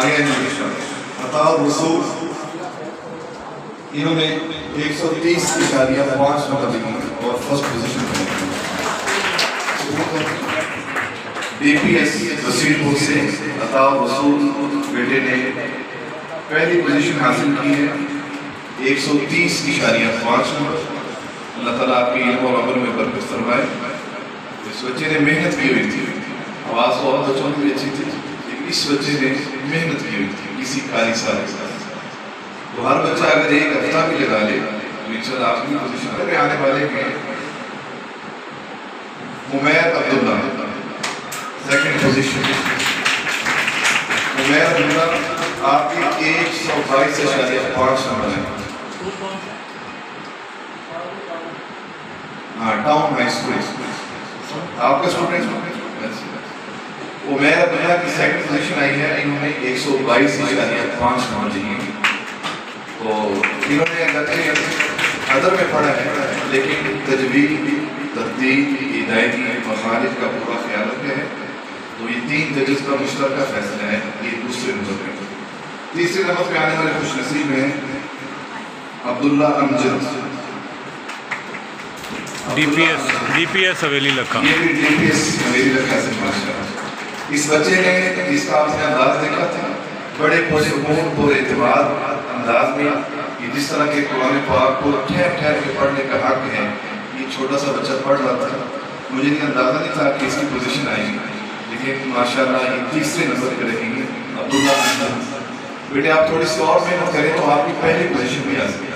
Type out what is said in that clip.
آگے عطاء الرسول انہوں نے 130.5 نمبر لکھی اور فرسٹ پوزیشن پر ڈی پی ایس وسیل پور سے عطاء الرسول بیٹے نے پہلی پوزیشن حاصل کی ہے 130.5 نمبر. اللہ تعالیٰ آپ کی علم اور عمل میں برکت فرمائے. اس بچے نے محنت کی ہوئی تھی, آواز اور بچوں کی بھی اچھی تھی, لیکن اس بچے نے محنت کی ہوئی تھی کسی کاری سال کے ساتھ. تو ہر بچہ اگر ایک ہفتہ بھی لگا لے تو انشاءاللہ آپ کی پوزیشن پہ آنے والے ہیں. عمیر عبداللہ سیکنڈ پوزیشن. عمیر عبداللہ آپ کی 122.5 نمبر ہے. ٹاؤن ہائی اسکول آپ کا اسٹوڈنٹ. عمیر عبداللہ کی سیکنڈ پوزیشن آئی ہے, انہوں نے 122.5 نمبر لیے. تو انہوں نے ادر میں پڑھا ہے لیکن تجوید, ترتیب, ادائیگی, مخارج کا پورا خیال رکھا ہے. تو یہ 3 ججز کا مشترکہ فیصلہ ہے. یہ دوسرے نمبر پہ. تیسرے نمبر پہ آنے والے خوش نصیب ہیں عبداللہ امجد, ڈی پی ایس حویلی لکھا. یہ بھی ڈی پی ایس حویلی لکھا سے ماشاءاللہ. اس بچے نے جس کا آپ نے انداز دیکھا تھا, بڑے پرسکون پر اعتماد انداز میں, یہ جس طرح کے قرآن پاک کو ٹھہر ٹھہر کے پڑھنے کا حق ہے, یہ چھوٹا سا بچہ پڑھ رہا تھا. مجھے یہ اندازہ نہیں تھا کہ اس کی پوزیشن آئے گی, لیکن ماشاءاللہ یہ تیسرے نمبر پہ رہیں گے. عبداللہ بیٹے آپ تھوڑی سی اور محنت کریں تو آپ کی پہلی پوزیشن بھی آ سکتی ہے.